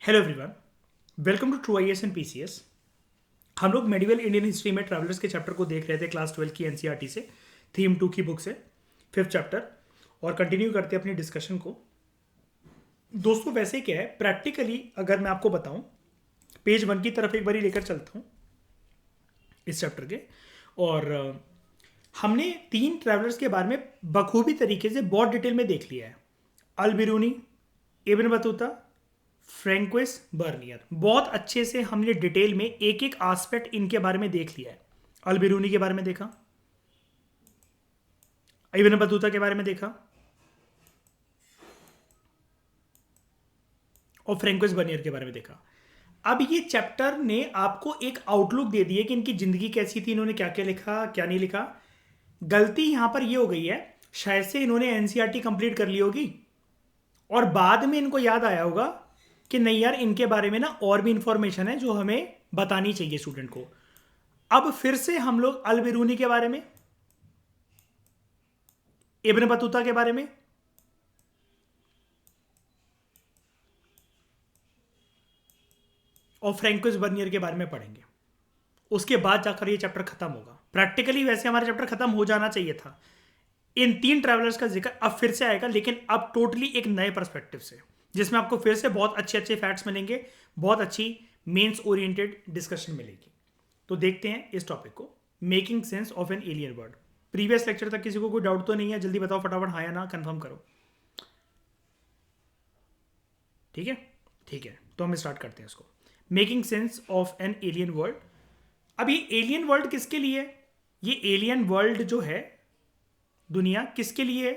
Hello everyone, welcome to true IAS and PCS. हम लोग medieval Indian history में travellers के चैप्टर को देख रहे थे क्लास 12 की एनसीईआरटी से, थीम 2 की बुक से, फिफ्थ चैप्टर, और कंटिन्यू करते हैं अपनी डिस्कशन को। दोस्तों, वैसे क्या है, प्रैक्टिकली अगर मैं आपको बताऊं, पेज 1 की तरफ एक बारी लेकर चलता हूं इस चैप्टर के। और हमने 3 ट्रैवलर्स के बारे में बखूबी तरीके से बहुत डिटेल में देख लिया है। Al Biruni, Ibn Battuta, Francois, Bernier. बहुत अच्छे से हमने डिटेल में एक एक एस्पेक्ट इनके बारे में देख लिया है। अल बिरूनी के बारे में देखा, इब्न बतूता के बारे में देखा, और फ्रैंकोइस बर्नियर के बारे में देखा। अब ये चैप्टर ने आपको एक आउटलुक दे दी है कि इनकी जिंदगी कैसी थी, इन्होंने क्या क्या लिखा, क्या नहीं लिखा। गलती यहां पर ये हो गई है, शायद से इन्होंने एनसीईआरटी कंप्लीट कर ली होगी और बाद में इनको याद आया होगा कि नहीं यार, इनके बारे में ना और भी इंफॉर्मेशन है जो हमें बतानी चाहिए स्टूडेंट को। अब फिर से हम लोग अल बिरूनी के बारे में, इब्न बतूता के बारे में और फ्रैंकोइस बर्नियर के बारे में पढ़ेंगे। उसके बाद जाकर ये चैप्टर खत्म होगा। प्रैक्टिकली वैसे हमारा चैप्टर खत्म हो जाना चाहिए था। इन 3 ट्रैवलर्स का जिक्र अब फिर से आएगा, लेकिन अब टोटली एक नए पर्सपेक्टिव से, जिसमें आपको फिर से बहुत अच्छे अच्छे फैक्ट्स मिलेंगे, बहुत अच्छी मेंस ओरिएंटेड डिस्कशन मिलेगी। तो देखते हैं इस टॉपिक को, making sense of an alien word. Previous lecture तक किसी को कोई डाउट तो नहीं है? जल्दी बताओ फटाफट, हाँ या ना कंफर्म करो। ठीक है, ठीक है, तो हम स्टार्ट करते हैं इसको। Making sense of an alien world. अब ये एलियन वर्ल्ड किसके लिए है? ये एलियन वर्ल्ड जो है, दुनिया, किसके लिए है?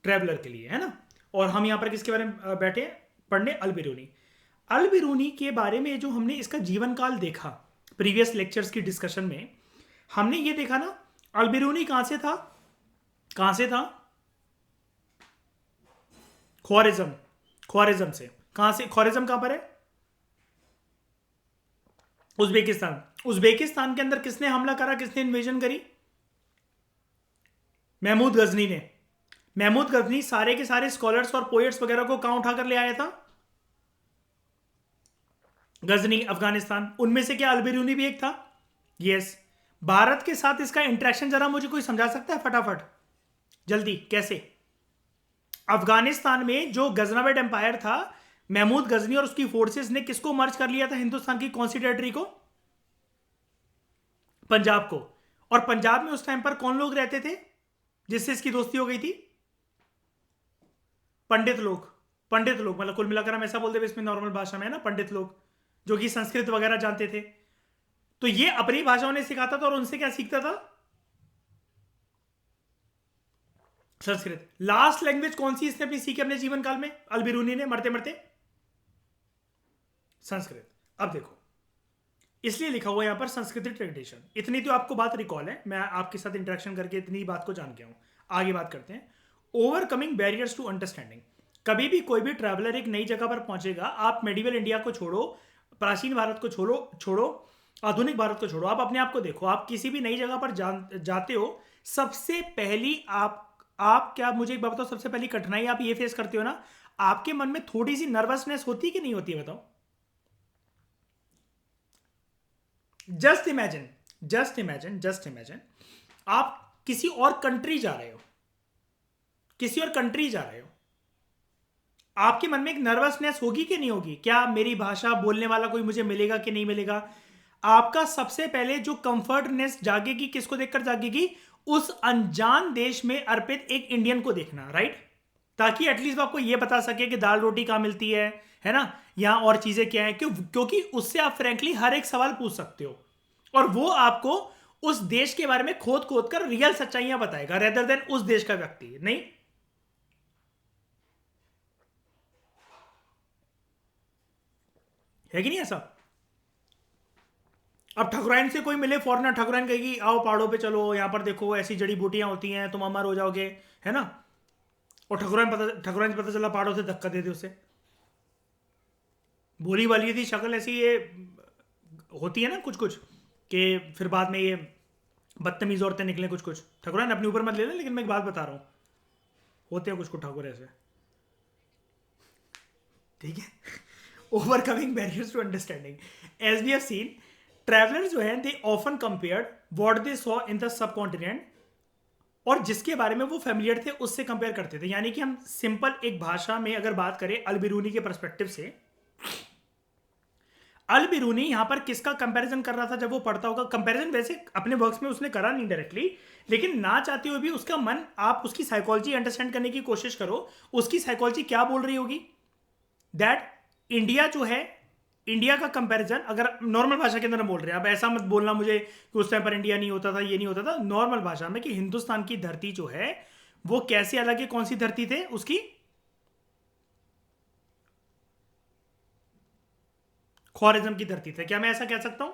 ट्रैवलर के लिए, है ना। और हम यहां पर किसके बारे में बैठे हैं पढ़ने? अल बिरूनी। अल बिरूनी के बारे में जो हमने इसका जीवन काल देखा प्रीवियस लेक्चर्स की डिस्कशन में, हमने ये देखा ना, अल बिरूनी कहां से था? कहां से था? ख्वारिज्म। ख्वारिज्म से। कहां से? ख्वारिज्म कहां पर है? उज्बेकिस्तान। उज्बेकिस्तान के अंदर किसने हमला करा, किसने इन्वेजन करी? महमूद गजनी ने। महमूद गजनी सारे के सारे स्कॉलर्स और पोएट्स वगैरह को कहां उठाकर ले आया था? गजनी, अफगानिस्तान। उनमें से क्या अल बिरूनी भी एक था? यस। भारत के साथ इसका इंटरेक्शन जरा मुझे कोई समझा सकता है फटाफट, जल्दी, कैसे? अफगानिस्तान में जो गजनाविड एम्पायर था, महमूद गजनी और उसकी फोर्सेस ने किसको मर्ज कर लिया था? हिंदुस्तान की कौन सी टेरिटरी को? पंजाब को। और पंजाब में उस टाइम पर कौन लोग रहते थे जिससे इसकी दोस्ती हो गई थी? पंडित लोग। पंडित लोग, मतलब कुल मिलाकर हम ऐसा बोल दे इसमें नॉर्मल भाषा में, है ना, पंडित लोग जो कि संस्कृत वगैरह जानते थे। तो ये अपनी भाषा उन्हें सिखाता था और उनसे क्या सीखता था? संस्कृत। लास्ट लैंग्वेज कौन सी इसने अपनी सीखी अपने जीवन काल में, अल बिरूनी ने, मरते मरते? संस्कृत। अब देखो, इसलिए लिखा हुआ यहां पर संस्कृत ट्रेडिशन। इतनी तो आपको बात रिकॉल है, मैं आपके साथ इंटरेक्शन करके इतनी बात को जान गया हूं। आगे बात करते हैं। Overcoming barriers to understanding. कभी भी कोई भी ट्रैवलर एक नई जगह पर पहुंचेगा, आप मेडिवल इंडिया को छोड़ो, प्राचीन भारत को छोड़ो छोड़ो आधुनिक भारत को छोड़ो, आप अपने आप को देखो। आप किसी भी नई जगह पर जाते हो, सबसे पहली आप क्या, मुझे एक बात बताओ, सबसे पहली कठिनाई आप ये फेस करते हो ना, आपके मन में थोड़ी सी नर्वसनेस होती कि नहीं होती है? बताओ। Just imagine, just imagine, just imagine, आप किसी और कंट्री जा रहे हो, किसी और कंट्री जा रहे हो, आपके मन में एक नर्वसनेस होगी कि नहीं होगी? क्या मेरी भाषा बोलने वाला कोई मुझे मिलेगा कि नहीं मिलेगा? आपका सबसे पहले जो कंफर्टनेस जागेगी, किसको देखकर जागेगी? उस अनजान देश में अर्पित एक इंडियन को देखना, राइट? ताकि एटलीस्ट आपको यह बता सके कि दाल रोटी कहां मिलती है ना, यहां और चीजें क्या है, क्योंकि उससे आप फ्रेंकली हर एक सवाल पूछ सकते हो और वो आपको उस देश के बारे में खोद खोद कर रियल सच्चाइयां बताएगा, रेदर देन उस देश का व्यक्ति। नहीं, है कि नहीं ऐसा? अब ठकुराइन से कोई मिले फॉरनर, ठकुराइन कहेगी आओ पहाड़ों पे चलो, यहां पर देखो ऐसी जड़ी बूटियां होती हैं, तुम अमर हो जाओगे, है ना। और ठकुराइन से पता चला पहाड़ों से धक्का दे दे उसे। बोली वाली थी शक्ल ऐसी, ये होती है ना कुछ कुछ, कि फिर बाद में ये बदतमीज औरतें निकले कुछ कुछ। ठकुराइन अपने ऊपर मत ले लें, लेकिन मैं एक बात बता रहा हूँ, होते हैं कुछ कुछ ठाकुर ऐसे। ठीक है, overcoming barriers to understanding. As we have seen, travellers जो हैं they often compared what they saw in the subcontinent, और जिसके बारे में वो फेमिलियर थे उससे कंपेयर करते थे। यानी कि हम सिंपल एक भाषा में अगर बात करें अल बिरूनी के परस्पेक्टिव से, अल बिरूनी यहां पर किसका कंपैरिजन कर रहा था जब वो पढ़ता होगा? कंपैरिजन वैसे अपने वर्क्स में उसने करा नहीं डायरेक्टली, लेकिन ना चाहते हुए भी उसका मन, आप उसकी साइकोलॉजी अंडरस्टैंड करने की कोशिश करो, उसकी साइकोलॉजी क्या बोल रही होगी? दैट इंडिया जो है, इंडिया का कंपैरिजन, अगर नॉर्मल भाषा के अंदर हम बोल रहे हैं, अब ऐसा मत बोलना मुझे कि उस टाइम पर इंडिया नहीं होता था, ये नहीं होता था, नॉर्मल भाषा में कि हिंदुस्तान की धरती जो है वो कैसे अलग है, कौन सी धरती थे उसकी, ख्वारिज्म की धरती थे। क्या मैं ऐसा कह सकता हूं?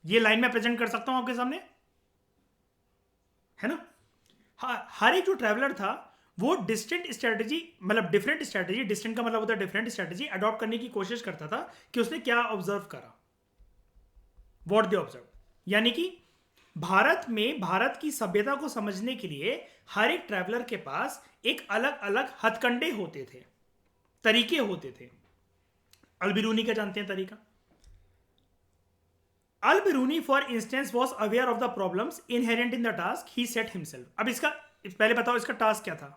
ये लाइन में प्रेजेंट कर सकता हूं आपके सामने, है ना? हर एक जो ट्रैवलर था वो डिस्टेंट स्ट्रेटजी, मतलब डिफरेंट स्ट्रेटजी, डिस्टेंट का मतलब होता है डिफरेंट स्ट्रेटजी अडॉप्ट करने की कोशिश करता था कि उसने क्या ऑब्जर्व करा, व्हाट दे ऑब्जर्व। यानी कि भारत में भारत की सभ्यता को समझने के लिए हर एक ट्रैवलर के पास एक अलग अलग हथकंडे होते थे, तरीके होते थे। अलबिरूनी का जानते हैं तरीका? Al-Biruni, for instance, was aware of the problems inherent in the task he set himself. अब इसका पहले बताओ इसका टास्क क्या था?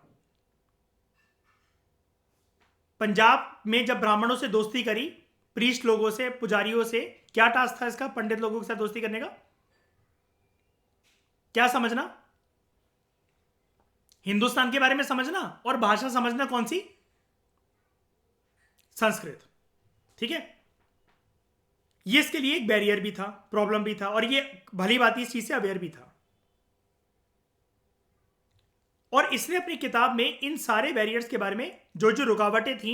पंजाब में जब ब्राह्मणों से दोस्ती करी, प्रीस्ट लोगों से, पुजारियों से, क्या टास्क था इसका? पंडित लोगों के साथ दोस्ती करने का क्या समझना? हिंदुस्तान के बारे में समझना, और भाषा समझना कौन सी? संस्कृत। ठीक है, ये इसके लिए एक बैरियर भी था, प्रॉब्लम भी था, और ये भली बात इस चीज से अवेयर भी था। और इसने अपनी किताब में इन सारे बैरियर्स के बारे में, जो जो रुकावटें थी,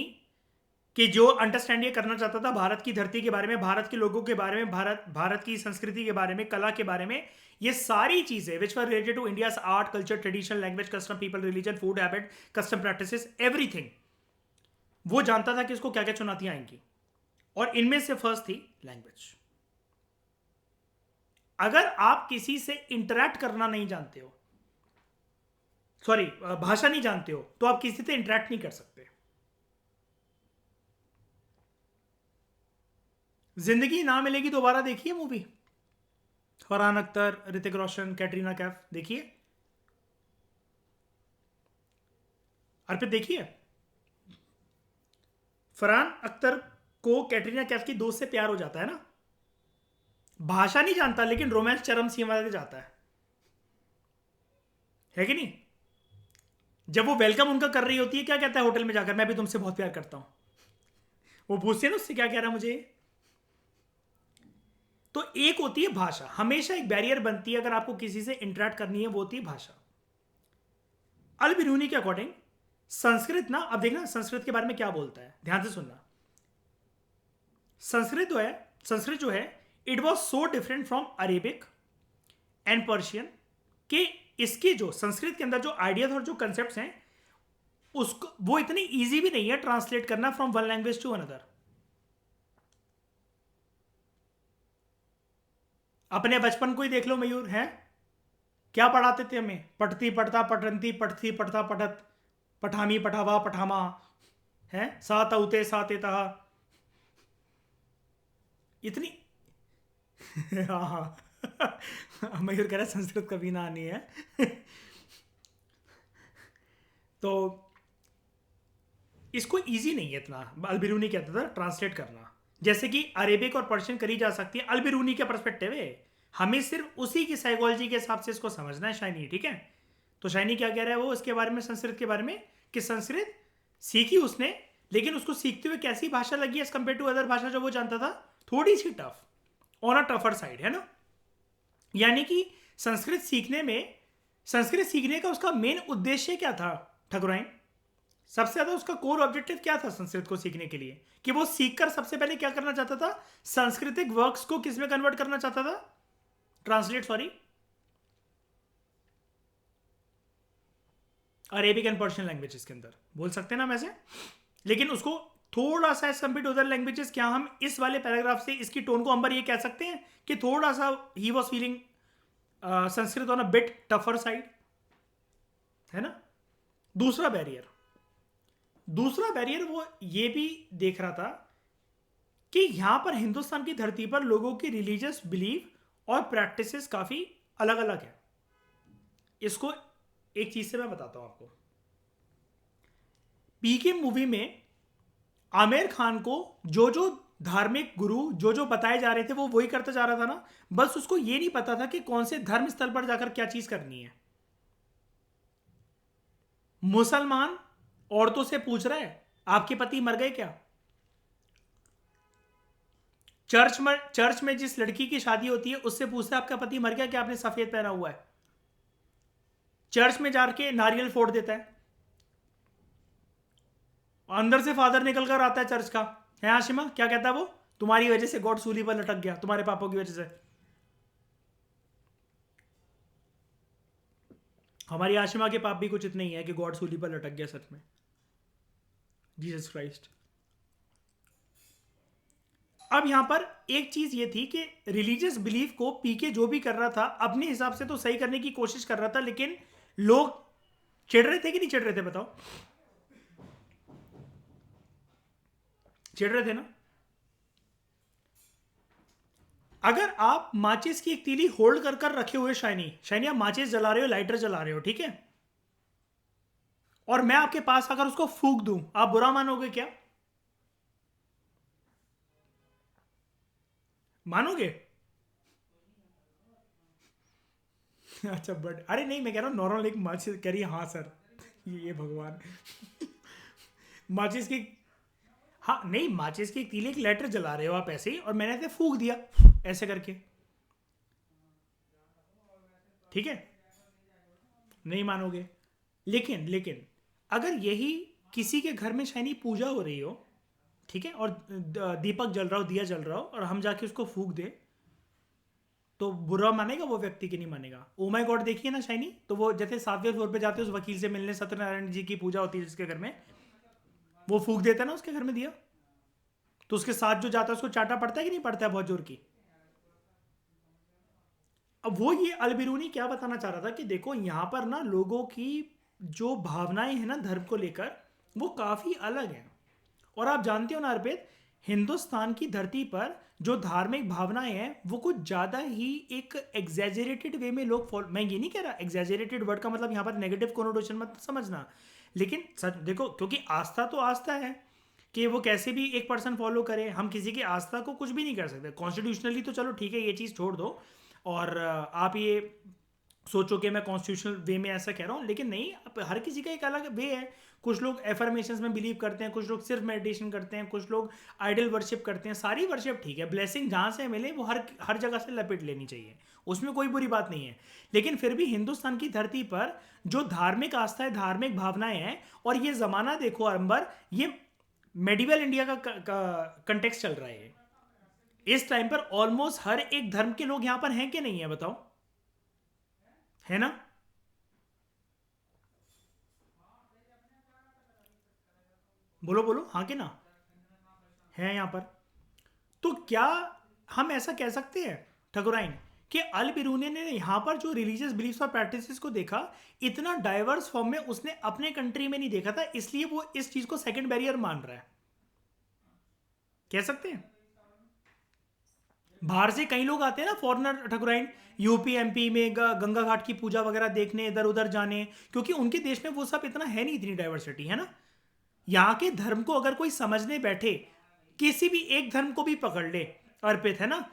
कि जो अंडरस्टैंड ये करना चाहता था भारत की धरती के बारे में, भारत के लोगों के बारे में, भारत की संस्कृति के बारे में, कला के बारे में, ये सारी चीजें which were related to India's art, culture, tradition, language, custom, people, religion, food habit, custom practices, everything, वो जानता था कि इसको क्या क्या चुनौतियां आएंगी। और इनमें से फर्स्ट थी लैंग्वेज। अगर आप किसी से इंटरैक्ट करना नहीं जानते हो, सॉरी, भाषा नहीं जानते हो, तो आप किसी से इंटरैक्ट नहीं कर सकते। जिंदगी ना मिलेगी दोबारा देखिए मूवी, फरहान अख्तर, ऋतिक रोशन, कैटरीना कैफ, देखिए। अर्पित देखिए, फरहान अख्तर को कैटरीना कैफ की दोस्त से प्यार हो जाता है ना, भाषा नहीं जानता लेकिन रोमांस चरम सीमा तक जाता है कि नहीं? जब वो वेलकम उनका कर रही होती है, क्या कहता है होटल में जाकर? मैं भी तुमसे बहुत प्यार करता हूं। वो पूछते हैं ना उससे, क्या कह रहा है मुझे? तो एक होती है भाषा, हमेशा एक बैरियर बनती है अगर आपको किसी से इंटरेक्ट करनी है, वो होती है भाषा। अल बिरूनी के अकॉर्डिंग संस्कृत ना, अब देखना संस्कृत के बारे में क्या बोलता है, ध्यान से सुनना। संस्कृत जो है it was so different from Arabic and Persian, कि इसके जो संस्कृत के अंदर जो आइडियाज और जो कंसेप्ट हैं, उसको वो इतनी इजी भी नहीं है ट्रांसलेट करना from one language to another. अपने बचपन को ही देख लो मयूर, है क्या पढ़ाते थे हमें? पढ़ती पढ़ता पढ़ंती पढ़ती पढ़ता पढ़त, पठामी पठावा पठामा, है सात उते साते तहा, इतनी हाँ हाँ मयूर कह रहा है संस्कृत कभी ना आनी है तो इसको इजी नहीं है इतना, अलबिरूनी कहता था, ट्रांसलेट करना। जैसे कि अरेबिक और पर्शियन करी जा सकती है, अलबिरूनी का पर्सपेक्टिव है, हमें सिर्फ उसी की साइकोलॉजी के हिसाब से इसको समझना है शाइनी। ठीक है, तो शाइनी क्या कह रहा है वो इसके बारे में, संस्कृत के बारे में, कि संस्कृत सीखी उसने, लेकिन उसको सीखते हुए कैसी भाषा लगी एज कंपेयर टू अदर भाषा जो वो जानता था? थोड़ी सी tough, on a tougher side, है ना? यानी कि संस्कृत सीखने का उसका मेन उद्देश्य क्या था ठकुराइन? सबसे ज्यादा उसका कोर ऑब्जेक्टिव क्या था संस्कृत को सीखने के लिए? कि वो सीखकर सबसे पहले क्या करना चाहता था? सांस्कृतिक वर्क्स को किस में कन्वर्ट करना चाहता था? Translate, sorry, Arabic and Persian languages के अंदर बोल सकते हैं ना वैसे, लेकिन उसको थोड़ा सा as compare to other languages, क्या हम इस वाले पैराग्राफ से इसकी टोन को अंबर ये कह सकते हैं कि थोड़ा सा he was feeling Sanskrit on a bit tougher side, है ना? दूसरा बैरियर, दूसरा बैरियर वो ये भी देख रहा था कि यहां पर हिंदुस्तान की धरती पर लोगों की रिलीजियस बिलीफ और प्रैक्टिसेस काफी अलग अलग है। इसको एक चीज से मैं बताता हूं आपको। पीके मूवी में आमिर खान को जो जो धार्मिक गुरु जो जो बताए जा रहे थे वो वही करता जा रहा था ना, बस उसको ये नहीं पता था कि कौन से धर्म स्थल पर जाकर क्या चीज करनी है। मुसलमान औरतों से पूछ रहा है आपके पति मर गए क्या। चर्च में जिस लड़की की शादी होती है उससे पूछता है आपका पति मर गया क्या, आपने सफेद पहना हुआ है। चर्च में जाके नारियल फोड़ देता है, अंदर से फादर निकल कर आता है चर्च का, है आशिमा क्या कहता है वो, तुम्हारी वजह से गॉड सूली पर लटक गया, तुम्हारे पापों की वजह से। हमारी आशिमा के पाप भी कुछ इतने ही है कि गॉड सूली पर लटक गया सच में, जीसस क्राइस्ट। अब यहां पर एक चीज ये थी कि रिलीजियस बिलीफ को पीके जो भी कर रहा था अपने हिसाब से तो सही करने की कोशिश कर रहा था, लेकिन लोग चिढ़ रहे थे कि नहीं चिढ़ रहे थे बताओ, चिढ़ रहे थे ना। अगर आप माचिस की एक तीली होल्ड कर कर रखे हुए शाइनी शाइनी, आप माचिस जला रहे हो, लाइटर जला रहे हो, ठीक है, और मैं आपके पास अगर उसको फूंक दूं, आप बुरा मानोगे क्या, मानोगे? अच्छा बट अरे नहीं, मैं कह रहा हूं नॉर्मल एक माचिस कह रही है, हाँ सर ये भगवान माचिस की, हाँ नहीं माचिस की एक तीली एक लाइटर जला रहे हो आप ऐसे ही, और मैंने ऐसे फूंक दिया ऐसे करके, ठीक है, नहीं मानोगे। लेकिन लेकिन अगर यही किसी के घर में शायनी पूजा हो रही हो, ठीक है, और दीपक जल रहा हो, दिया जल रहा हो, और हम जाके उसको फूंक दे, तो बुरा मानेगा वो व्यक्ति की नहीं मानेगा। ओ माय गॉड देखिए ना शाइनी, तो वो जैसे 7वें फ्लोर पे जाते हैं उस वकील से मिलने, सत्यनारायण जी की पूजा होती है जिसके घर में, वो फूंक देता है ना उसके घर में दिया, तो उसके साथ जो जाता है उसको चाटा पड़ता है कि नहीं पड़ता है बहुत जोर की। अब वो ये अलबिरूनी क्या बताना चाह रहा था कि देखो यहां पर ना लोगों की जो भावनाएं हैं ना धर्म को लेकर वो काफी अलग हैं। और आप जानते हो ना अर्पित, हिंदुस्तान की धरती पर जो धार्मिक भावनाएं हैं वो कुछ ज्यादा ही एक एग्जैजरेटेड वे में लोग फॉलो, मैं ये नहीं कह रहा एग्जैजरेटेड वर्ड का मतलब यहां पर नेगेटिव कोनोटेशन मत समझना, लेकिन सच देखो क्योंकि आस्था तो आस्था है कि वो कैसे भी एक पर्सन फॉलो करे, हम किसी की आस्था को कुछ भी नहीं कर सकते कॉन्स्टिट्यूशनली, तो चलो ठीक है ये चीज़ छोड़ दो। और आप ये सोचो कि मैं कॉन्स्टिट्यूशनल वे में ऐसा कह रहा हूँ, लेकिन नहीं, हर किसी का एक अलग वे है। कुछ लोग एफर्मेशंस में बिलीव करते हैं, कुछ लोग सिर्फ मेडिटेशन करते हैं, कुछ लोग आइडल वर्शिप करते हैं। सारी वर्शिप ठीक है, ब्लेसिंग जहाँ से मिले वो हर हर जगह से लपेट लेनी चाहिए, उसमें कोई बुरी बात नहीं है। लेकिन फिर भी हिंदुस्तान की धरती पर जो धार्मिक आस्था है, धार्मिक भावनाएं हैं, और ये ज़माना देखो अंबर, ये मेडिवल इंडिया का कंटेक्स्ट चल रहा है। इस टाइम पर ऑलमोस्ट हर एक धर्म के लोग यहां पर हैं कि नहीं है बताओ, है ना। बोलो बोलो हाँ कि ना, है यहां पर। तो क्या हम ऐसा कह सकते हैं ठकुराइन कि अल बिरूनी ने यहां पर जो रिलीजियस बिलीफ्स और प्रैक्टिसेस को देखा, इतना डाइवर्स फॉर्म में उसने अपने कंट्री में नहीं देखा था, इसलिए वो इस चीज को सेकंड बैरियर मान रहा है, कह सकते हैं। बाहर से कई लोग आते हैं ना फॉरेनर ठकुराइन, यूपी एमपी में गंगा घाट की पूजा वगैरह देखने, इधर उधर जाने, क्योंकि उनके देश में वो सब इतना है नहीं, इतनी डाइवर्सिटी है ना। यहाँ के धर्म को अगर कोई समझने बैठे, किसी भी एक धर्म को भी पकड़ ले अर्पित, है ना,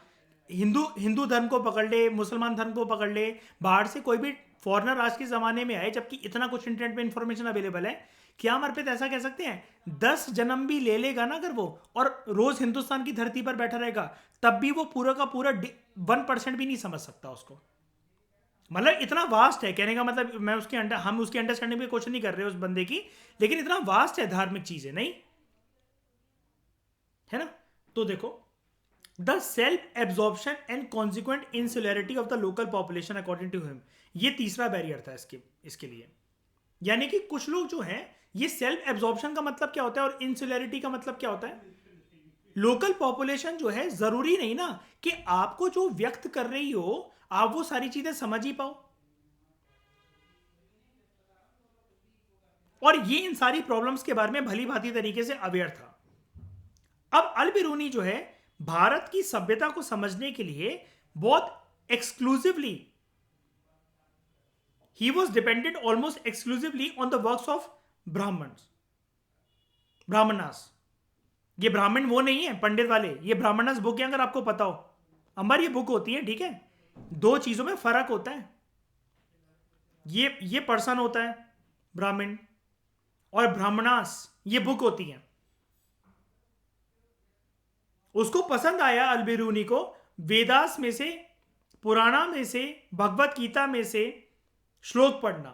हिंदू हिंदू धर्म को पकड़ ले, मुसलमान धर्म को पकड़ ले, बाहर से कोई भी फॉरेनर आज के ज़माने में आए, जबकि इतना कुछ इंटरनेट पे इंफॉर्मेशन अवेलेबल है, क्या हम अर्पित ऐसा कह सकते हैं 10 जन्म भी ले लेगा ना अगर वो, और रोज हिंदुस्तान की धरती पर बैठा रहेगा, तब भी वो पूरा का पूरा 1% भी नहीं समझ सकता उसको। मतलब इतना वास्ट है, कहने का मतलब मैं उसके अंडर, हम उसकी अंडरस्टैंडिंग पे क्वेश्चन नहीं कर रहे उस बंदे की, लेकिन इतना वास्ट है धार्मिक चीजें, नहीं है ना। तो देखो, the self absorption and consequent insularity of the local population according to him, ये तीसरा बैरियर था इसके लिए। यानी कि कुछ लोग जो हैं, ये सेल्फ एब्जॉर्प्शन का मतलब क्या होता है और इंसुलरिटी का मतलब क्या होता है। लोकल पॉपुलेशन जो है, जरूरी नहीं ना कि आपको जो व्यक्त कर रही हो आप वो सारी चीजें समझ ही पाओ। और ये इन सारी प्रॉब्लम्स के बारे में भली भांति तरीके से अवेयर था। अब अल बिरूनी जो है भारत की सभ्यता को समझने के लिए बहुत exclusively he was dependent almost exclusively on the works of Brahmanas. ये ब्राह्मण वो नहीं है पंडित वाले, ये ब्राह्मणास बुक है, अगर आपको पता हो। अंबर ये बुक होती है, ठीक है। दो चीजों में फर्क होता है। ये पर्सन होता है ब्राह्मण, और ब्राह्मणास ये बुक होती है। उसको पसंद आया अल बिरूनी को वेदास में से, पुराना में से, भगवत गीता में से श्लोक पढ़ना,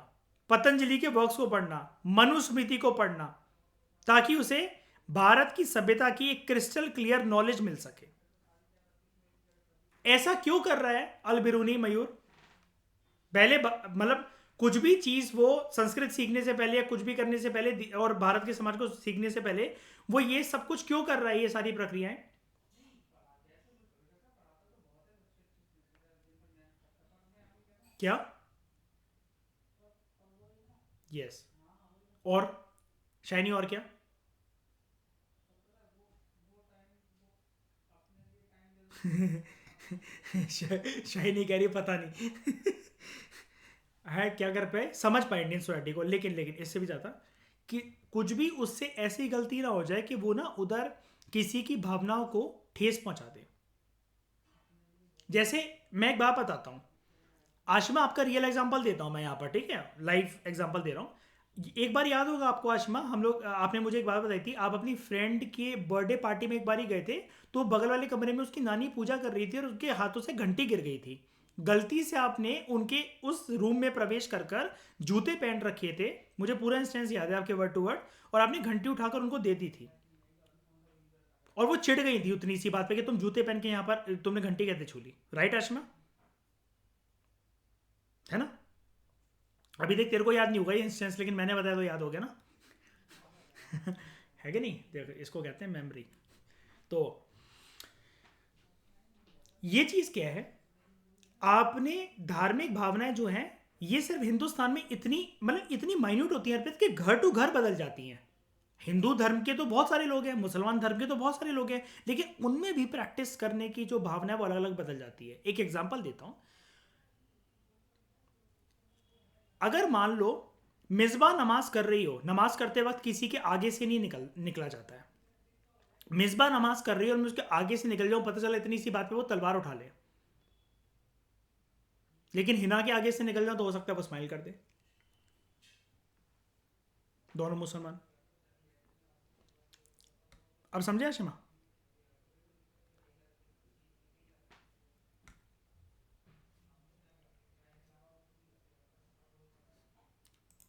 पतंजलि के वर्क्स को पढ़ना, मनुस्मृति को पढ़ना, ताकि उसे भारत की सभ्यता की एक क्रिस्टल क्लियर नॉलेज मिल सके। ऐसा क्यों कर रहा है अल बिरूनी मयूर? पहले मतलब कुछ भी चीज वो संस्कृत सीखने से पहले या कुछ भी करने से पहले और भारत के समाज को सीखने से पहले वो ये सब कुछ क्यों कर रहा है, ये सारी प्रक्रियाएं? क्या? यस। और शाइनी और क्या? शाइनी कह रही पता नहीं। है क्या कर पाए, समझ पाए इंडियन सोसाइटी को, लेकिन इससे भी ज़्यादा कि कुछ भी उससे ऐसी गलती ना हो जाए कि वो ना उधर किसी की भावनाओं को ठेस पहुंचा दे। जैसे मैं एक बात बताता हूँ, आशमा आपका रियल एग्जांपल देता हूँ मैं यहाँ पर, ठीक है, लाइव एग्जांपल दे रहा हूँ। एक बार याद होगा आपको आशमा, हम लोग, आपने मुझे एक बात बताई थी, आप अपनी फ्रेंड के बर्थडे पार्टी में एक बार ही गए थे, तो बगल वाले कमरे में उसकी नानी पूजा कर रही थी और उसके हाथों से घंटी गिर गई थी। गलती से आपने उनके उस रूम में प्रवेश कर कर जूते पहन रखे थे, मुझे पूरा इंस्टेंस याद है आपके वर्ड टू वर्ड, और आपने घंटी उठाकर उनको दे दी थी। और वो चिढ़ गई थी उतनी सी बात पे कि तुम जूते पहन के यहाँ पर तुमने घंटी कैसे छू ली। राइट आशमा? है ना? अभी देख तेरे को याद नहीं होगा ये इंस्टेंस, लेकिन मैंने बताया तो याद हो गया ना। है कि नहीं? देख इसको कहते हैं मेमोरी। तो ये चीज क्या है, आपने धार्मिक भावनाएं जो हैं ये सिर्फ हिंदुस्तान में इतनी मतलब इतनी माइन्यूट होती हैं अर्पित, कि घर टू घर बदल जाती हैं। हिंदू धर्म के तो बहुत सारे लोग हैं, मुसलमान धर्म के तो बहुत सारे लोग हैं, लेकिन उनमें भी प्रैक्टिस करने की जो भावना है वो अलग अलग बदल जाती है। एक एग्जांपल देता हूं, अगर मान लो मिसबा नमाज कर रही हो, नमाज करते वक्त किसी के आगे से नहीं निकला जाता है। मिसबा नमाज कर रही है और मैं उसके आगे से निकल जाऊं, पता चला इतनी सी बात पे वो तलवार उठा ले, लेकिन हिना के आगे से निकल जाओ तो हो सकता है वो स्माइल कर दे। दोनों मुसलमान। अब समझे आशिमा?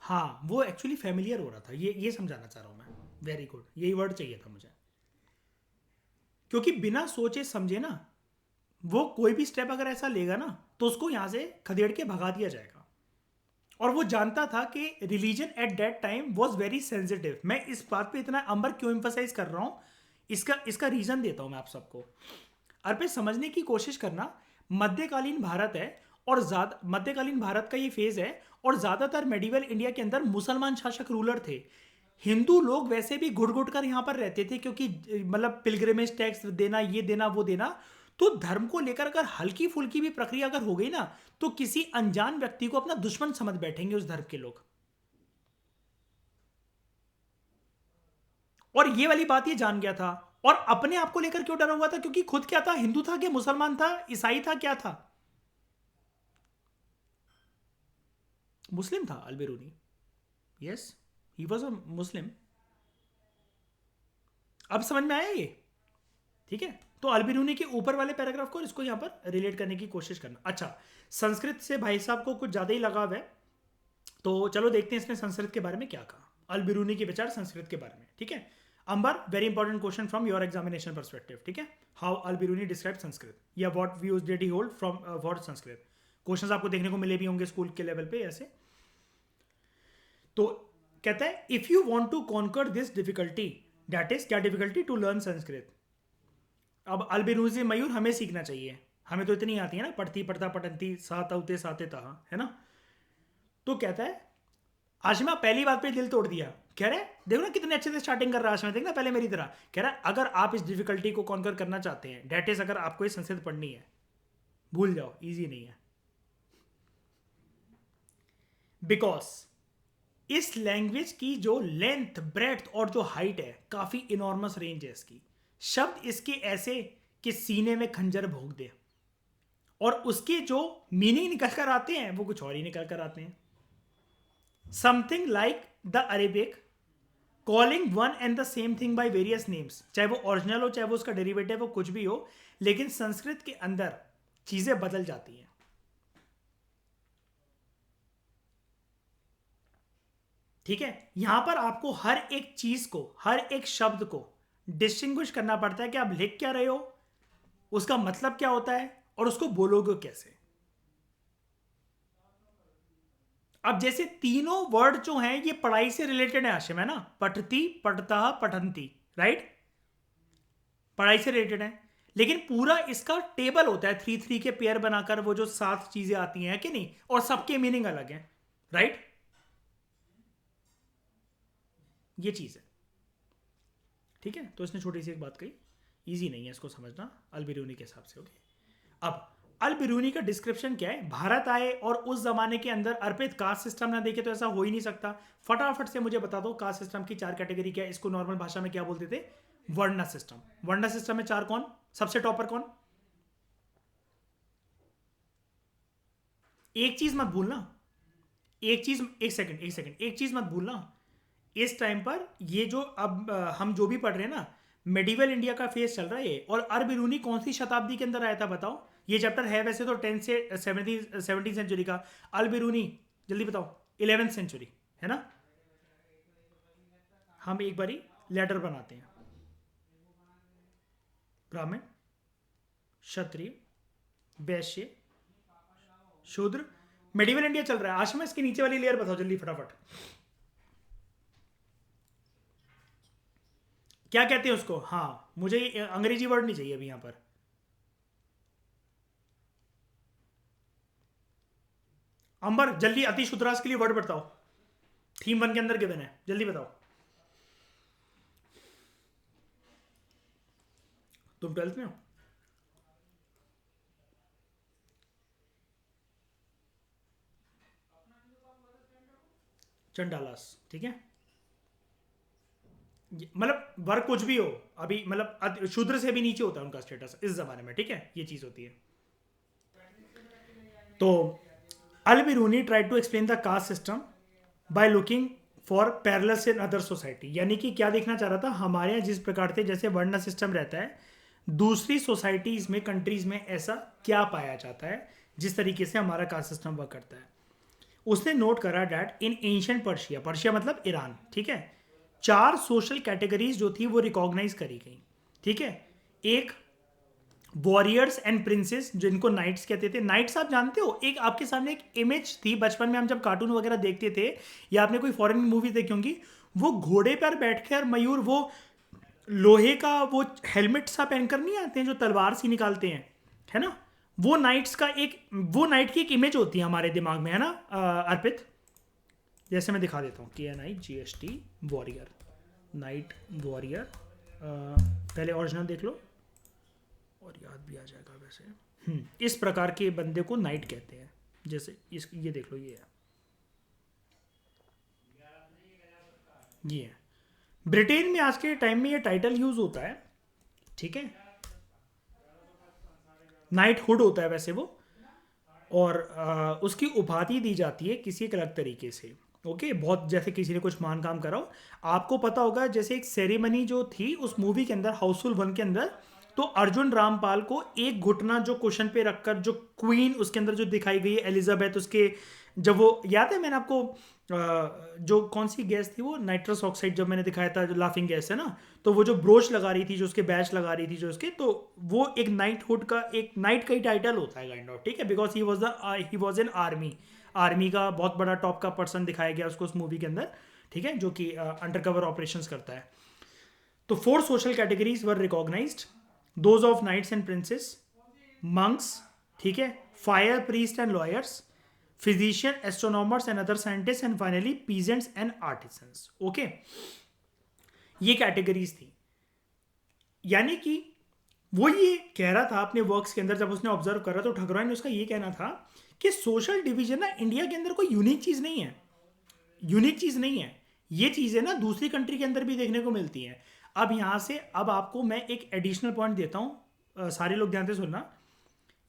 हाँ, वो एक्चुअली फैमिलियर हो रहा था, ये समझाना चाह रहा हूं मैं। वेरी गुड, यही वर्ड चाहिए था मुझे। क्योंकि बिना सोचे समझे ना वो कोई भी स्टेप अगर ऐसा लेगा ना तो उसको यहां से खदेड़ के भगा दिया जाएगा। और वो जानता था कि religion at that time was very sensitive. मैं इस बात पे इतना अंबर क्यों एम्फसाइज कर रहा हूं, इसका रीजन देता हूं मैं आप सबको। अर्पित समझने की कोशिश करना, मध्यकालीन भारत है और ज्यादा मध्यकालीन भारत का ये फेज है, और ज्यादातर मेडिवल इंडिया के अंदर मुसलमान शासक रूलर थे। हिंदू लोग वैसे भी घुट घुट कर यहाँ पर रहते थे, क्योंकि मतलब पिलग्रिमेज टैक्स देना, ये देना वो देना। तो धर्म को लेकर अगर हल्की फुल्की भी प्रक्रिया अगर हो गई ना तो किसी अनजान व्यक्ति को अपना दुश्मन समझ बैठेंगे उस धर्म के लोग। और ये वाली बात ये जान गया था। और अपने आप को लेकर क्यों डरा हुआ था? क्योंकि खुद क्या था, हिंदू था कि मुसलमान था, ईसाई था, क्या था? मुस्लिम था Al Biruni. Yes, he was a Muslim. अब समझ में आया ये? ठीक है, तो अल बिरूनी के ऊपर वाले पैराग्राफ को इसको यहां पर रिलेट करने की कोशिश करना। अच्छा, संस्कृत से भाई साहब को कुछ ज्यादा ही लगाव है, तो चलो देखते हैं इसने संस्कृत के बारे में क्या कहा, अल बिरूनी के विचार संस्कृत के बारे में। ठीक है Ambar, very important question from your examination perspective. ठीक है, how Al Biruni describe Sanskrit, या what views did he hold from what Sanskrit. Questions आपको देखने को मिले भी होंगे स्कूल के लेवल पे ऐसे। तो कहता है if you want to conquer this difficulty, that is क्या डिफिकल्टी, टू लर्न संस्कृत। अब अल बिरूनी से मयूर हमें सीखना चाहिए, हमें तो इतनी आती है ना, पढ़ती पढ़ता पटंती सात औते साते तहा, है ना। तो कहता है आशिमा पहली बात पे दिल तोड़ दिया, कह रहे देखो ना कितने अच्छे से स्टार्टिंग कर रहा है आशिमा, देखना पहले मेरी तरह कह रहा है अगर आप इस डिफिकल्टी को कॉन्कर करना चाहते हैं, डेट इज अगर आपको ये संस्कृत पढ़नी है, भूल जाओ, इजी नहीं है। बिकॉज इस लैंग्वेज की जो लेंथ ब्रेड्थ और जो हाइट है काफी इनॉर्मस रेंज है इसकी। शब्द इसके ऐसे कि सीने में खंजर भोंक दे, और उसके जो मीनिंग निकल कर आते हैं वो कुछ और ही निकल कर आते हैं। Something like the Arabic calling one and the same thing by various names, चाहे वो ओरिजिनल हो चाहे वो उसका डेरिवेटिव हो कुछ भी हो, लेकिन संस्कृत के अंदर चीजें बदल जाती हैं। ठीक है, यहां पर आपको हर एक चीज को, हर एक शब्द को डिस्टिंग्विश करना पड़ता है कि आप लिख क्या रहे हो, उसका मतलब क्या होता है, और उसको बोलोगे कैसे। अब जैसे तीनों वर्ड जो हैं ये पढ़ाई से रिलेटेड है आशिम, है ना, पठती पठता पठंती, राइट, पढ़ाई से रिलेटेड है, लेकिन पूरा इसका टेबल होता है 3 3 के पेयर बनाकर, वो जो 7 चीजें आती हैं कि नहीं, और सबके मीनिंग अलग है, राइट, ये चीज है। ठीक है, तो इसने छोटी सी एक बात कही, इजी नहीं है इसको समझना अल बिरूनी के हिसाब से। ओके, अब अल बिरूनी का डिस्क्रिप्शन क्या है, भारत आए और उस जमाने के अंदर अर्पित कास्ट सिस्टम ना देखे तो ऐसा हो ही नहीं सकता। फटाफट से मुझे बता दो कास्ट सिस्टम की 4 कैटेगरी क्या है, इसको नॉर्मल भाषा में क्या बोलते थे, वर्ण सिस्टम। वर्ण सिस्टम में 4 कौन, सबसे टॉपर कौन, एक चीज मत भूलना, एक चीज, एक चीज मत भूलना, इस टाइम पर ये जो अब हम जो भी पढ़ रहे हैं ना, मेडिवल इंडिया का फेस चल रहा है ये। और अल बिरूनी कौन सी शताब्दी के अंदर आया था बताओ, ये चैप्टर है वैसे तो 10 से 17 सेंचुरी का, अल बिरूनी जल्दी बताओ 11th सेंचुरी, है ना। हम एक बारी लेटर बनाते हैं, ब्राह्मण, क्षत्रिय, वैश्य, शूद्र, मेडिवल इंडिया चल रहा है। आशमा इसके नीचे वाली लेयर बताओ जल्दी फटाफट, क्या कहते हैं उसको। हाँ, मुझे अंग्रेजी वर्ड नहीं चाहिए अभी यहां पर। अंबर जल्दी अति शुद्रास के लिए वर्ड बताओ, थीम 1 के अंदर गिवन है, जल्दी बताओ। तुम 12th में हो, चंडालास, ठीक है, मतलब वर्ग कुछ भी हो अभी, मतलब शूद्र से भी नीचे होता है उनका स्टेटस इस जमाने में, ठीक है, ये चीज होती है। तो Al Biruni try to explain the caste system by looking for parallels in other society, यानी कि क्या देखना चाह रहा था, हमारे यहाँ जिस प्रकार से जैसे वर्ण सिस्टम रहता है, दूसरी सोसाइटीज में, कंट्रीज में ऐसा क्या पाया जाता है जिस तरीके से हमारा कास्ट सिस्टम वर्क करता है। उसने नोट करा that in ancient Persia, Persia मतलब ईरान, ठीक है, 4 सोशल कैटेगरीज जो थी वो रिकॉग्नाइज करी गई, ठीक है। एक वॉरियर्स एंड प्रिंसेस, जिनको नाइट्स कहते थे। नाइट्स आप जानते हो, एक आपके सामने एक इमेज थी बचपन में हम जब कार्टून वगैरह देखते थे, या आपने कोई फॉरेन मूवी देखी होंगी, वो घोड़े पर बैठकर मयूर वो लोहे का वो हेलमेट सा पहनकर नहीं आते हैं जो तलवार सी निकालते हैं, है ना, वो नाइट्स का एक, वो नाइट की एक इमेज होती है हमारे दिमाग में, है ना अर्पित। जैसे मैं दिखा देता हूँ, KNIGHT वॉरियर, नाइट वॉरियर, पहले ओरिजिनल देख लो और याद भी आ जाएगा वैसे। इस प्रकार के बंदे को नाइट कहते हैं, जैसे इस, ये देख लो, ये है ब्रिटेन में आज के टाइम में ये टाइटल यूज होता है, ठीक है, नाइट हुड होता है वैसे वो, और उसकी उपाधि दी जाती है किसी एक अलग तरीके से। ओके, बहुत जैसे किसी ने कुछ मान काम करा हो, आपको पता होगा जैसे एक सेरेमनी जो थी उस मूवी के अंदर, हाउसफुल 1 के अंदर, तो अर्जुन रामपाल को एक घुटना जो क्वेश्चन पे रखकर जो क्वीन उसके अंदर जो दिखाई गई है एलिजाबेथ, उसके जब वो याद है मैंने आपको जो कौन सी गैस थी वो नाइट्रस ऑक्साइड जब मैंने दिखाया था, जो लाफिंग गैस है ना, तो वो जो ब्रोच लगा रही थी, जो उसके बैच लगा रही थी जो उसके, तो वो एक नाइटहुड का, एक नाइट का ही टाइटल होता है काइंड ऑफ, ठीक है, because he was an army का बहुत बड़ा टॉप का पर्सन दिखाया गया उसको उस मूवी के अंदर, ठीक है, जो कि अंडरकवर ऑपरेशंस करता है। तो 4 social categories were recognised, those of knights and princes, monks, ठीक है, fire priest and lawyers, physician, astronomers and other scientists, and finally peasants and artisans. Okay, ये कैटेगरीज थी. यानी कि वो ये कह रहा था अपने वर्क्स के अंदर, जब उसने ऑब्जर्व करा तो ठकुराइन ने उसका ये कहना था कि सोशल डिवीजन ना इंडिया के अंदर कोई यूनिक चीज़ नहीं है. यूनिक चीज़ नहीं है. ये चीज़ें ना दूसरी कंट्री के अंदर भी देखने को मिलती हैं. अब यहाँ से अब आपको मैं एक एडिशनल पॉइंट देता हूँ, सारे लोग ध्यान से सुनना.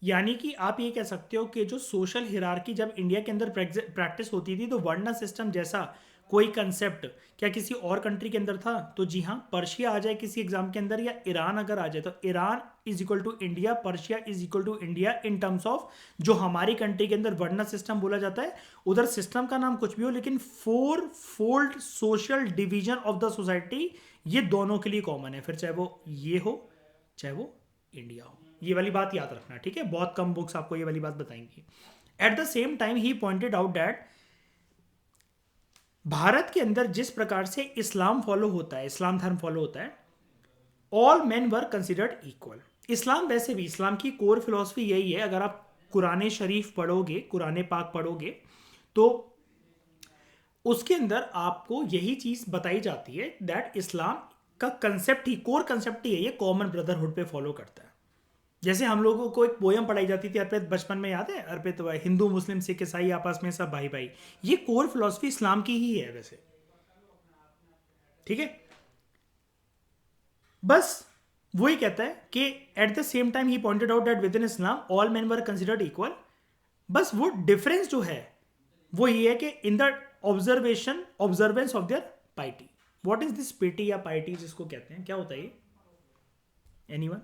यानी कि आप ये कह सकते हो कि जो सोशल हिरार्की जब इंडिया के अंदर प्रैक्टिस होती थी तो वर्ण सिस्टम जैसा कोई कंसेप्ट क्या किसी और कंट्री के अंदर था? तो जी हाँ, पर्शिया आ जाए किसी एग्जाम के अंदर या ईरान अगर आ जाए तो Iran is equal to India, Persia is equal to India in terms of जो हमारी कंट्री के अंदर वर्ण सिस्टम बोला जाता है. उधर सिस्टम का नाम कुछ भी हो लेकिन 4 fold social division of the society ये दोनों के लिए कॉमन है. फिर चाहे वो ये हो चाहे वो इंडिया हो. ये वाली बात याद रखना, ठीक है? बहुत कम बुक्स आपको ये वाली बात बताएंगी. At the same time he pointed out that Bharat के अंदर जिस प्रकार से इस्लाम फॉलो होता है, इस्लाम धर्म फॉलो होता है, all men were considered equal. इस्लाम वैसे भी, इस्लाम की कोर फिलॉसफी यही है. अगर आप कुरान शरीफ पढ़ोगे, कुरान पाक पढ़ोगे तो उसके अंदर आपको यही चीज बताई जाती है दैट इस्लाम का कंसेप्ट ही, कोर कंसेप्ट ही है ये कॉमन ब्रदरहुड पे फॉलो करता है. जैसे हम लोगों को एक पोयम पढ़ाई जाती थी अर्पित, बचपन में याद है? अर्पित, हिंदू मुस्लिम सिख ईसाई आपस में सब भाई भाई. ये कोर फिलॉसफी इस्लाम की ही है वैसे, ठीक है? बस वही कहता है कि at the same time he pointed out that with in Islam all men were considered equal. बस वो डिफरेंस जो है वो ये है कि in the observance of their पाइटी. What is this PT या पाइटी जिसको कहते हैं, क्या होता है ये? एनीवन?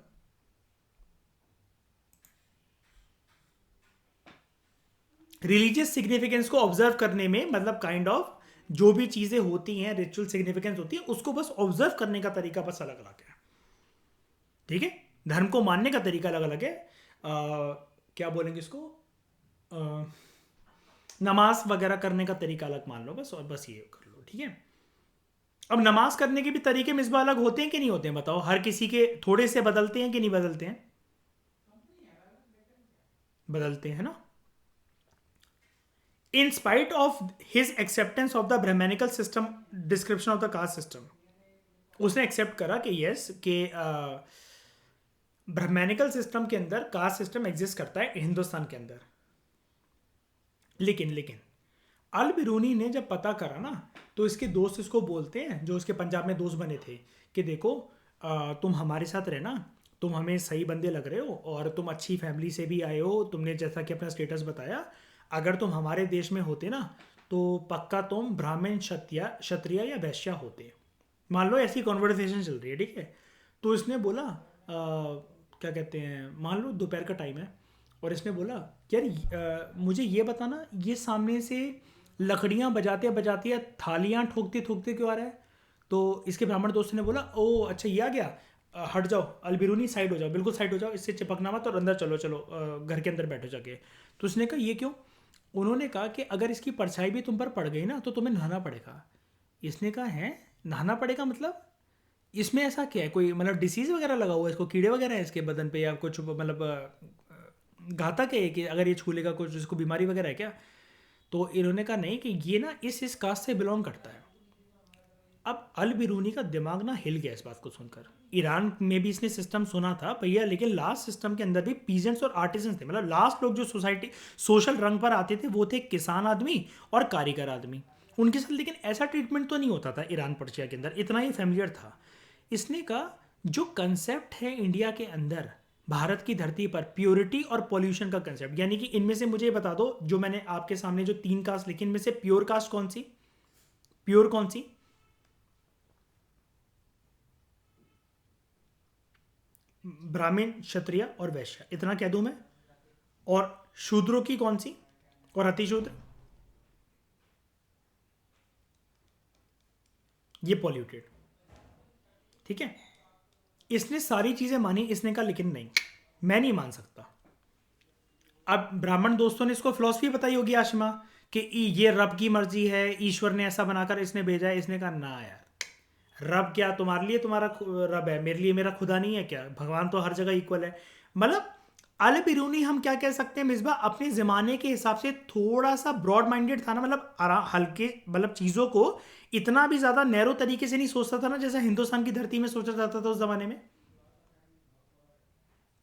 रिलीजियस सिग्निफिकेंस को ऑब्जर्व करने में, मतलब काइंड ऑफ जो भी चीजें होती हैं, रिचुअल सिग्निफिकेंस होती है, उसको बस ऑब्जर्व करने का तरीका बस अलग अलग है, ठीक है? धर्म को मानने का तरीका अलग अलग है. क्या बोलेंगे इसको, नमाज वगैरह करने का तरीका अलग मान लो बस, और बस ये कर लो, ठीक है? अब नमाज करने के भी तरीके मिसबा अलग होते हैं कि नहीं होते हैं? बताओ. हर किसी के थोड़े से बदलते हैं कि नहीं बदलते हैं? बदलते हैं ना. In spite of his acceptance of the Brahmanical system, description of the caste system, उसने एक्सेप्ट करा कि यस कि ब्राह्मणिकल सिस्टम के अंदर कास्ट सिस्टम एग्जिस्ट करता है हिंदुस्तान के अंदर. लेकिन अल बिरूनी ने जब पता करा ना तो इसके दोस्त इसको बोलते हैं, जो उसके पंजाब में दोस्त बने थे, कि देखो तुम हमारे साथ रहना, तुम हमें सही बंदे लग रहे हो और तुम अच्छी फैमिली से भी आए हो, तुमने जैसा कि अपना स्टेटस बताया. अगर तुम हमारे देश में होते ना तो पक्का तुम ब्राह्मण, क्षत्रिय या वैश्य होते. मान लो ऐसी कॉन्वर्सेशन चल रही है, ठीक है? तो इसने बोला क्या कहते हैं, मान लो दोपहर का टाइम है और इसने बोला यार मुझे ये बताना, ये सामने से लकड़ियाँ बजाते बजाते थालियाँ ठोकते ठोकते क्यों आ रहा है? तो इसके ब्राह्मण दोस्त ने बोला ओ अच्छा ये आ गया, हट जाओ अलबिरूनी, साइड हो जाओ, बिल्कुल साइड हो जाओ, इससे चिपकना मत और अंदर चलो चलो घर के अंदर बैठो जाके. तो उसने कहा ये क्यों? उन्होंने कहा कि अगर इसकी परछाई भी तुम पर पड़ गई ना तो तुम्हें नहाना पड़ेगा. इसने कहा है नहाना पड़ेगा मतलब इसमें ऐसा क्या है, कोई मतलब डिसीज वगैरह लगा हुआ है इसको, कीड़े वगैरह है इसके बदन पे या कुछ मतलब घातक है कि अगर ये छू लेगा कुछ इसको बीमारी वगैरह है क्या? तो इन्होंने कहा नहीं कि ये ना इस कास्ट से बिलोंग करता है. अब अल बिरूनी का दिमाग ना हिल गया इस बात को सुनकर. ईरान में भी इसने सिस्टम सुना था भैया, लेकिन लास्ट सिस्टम के अंदर भी पीजेंट्स और आर्टिजन थे. मतलब लास्ट लोग जो सोसाइटी सोशल रंग पर आते थे वो थे किसान आदमी और कारीगर आदमी. उनके साथ लेकिन ऐसा ट्रीटमेंट तो नहीं होता था ईरान पर्शिया के अंदर, इतना ही फैमिलियर था. इसने कहा जो कंसेप्ट है इंडिया के अंदर, भारत की धरती पर प्योरिटी और पॉल्यूशन का कंसेप्ट, यानी कि इनमें से मुझे बता दो, जो मैंने आपके सामने जो 3 कास्ट लिखी इनमें से प्योर कास्ट कौन सी, प्योर कौन सी? ब्राह्मण, क्षत्रिय और वैश्य, इतना कह दूं मैं. और शूद्रों की कौन सी और अतिशूद्र? ये पॉल्यूटेड, ठीक है? इसने सारी चीजें मानी, इसने कहा लेकिन नहीं मैं नहीं मान सकता. अब ब्राह्मण दोस्तों ने इसको फिलॉसफी बताई होगी आशिमा कि ये रब की मर्जी है, ईश्वर ने ऐसा बनाकर इसने भेजा है. इसने कहा ना यार, रब क्या तुम्हारे लिए तुम्हारा रब है, मेरे लिए मेरा खुदा नहीं है क्या? भगवान तो हर जगह इक्वल है. मतलब अल बिरूनी हम क्या कह सकते हैं मिसबा, अपने ज़माने के हिसाब से थोड़ा सा ब्रॉड माइंडेड था ना, मतलब हल्के, मतलब चीज़ों को इतना भी ज़्यादा नैरो तरीके से नहीं सोचता था ना, जैसा हिंदुस्तान की धरती में सोचा जाता था उस ज़माने में।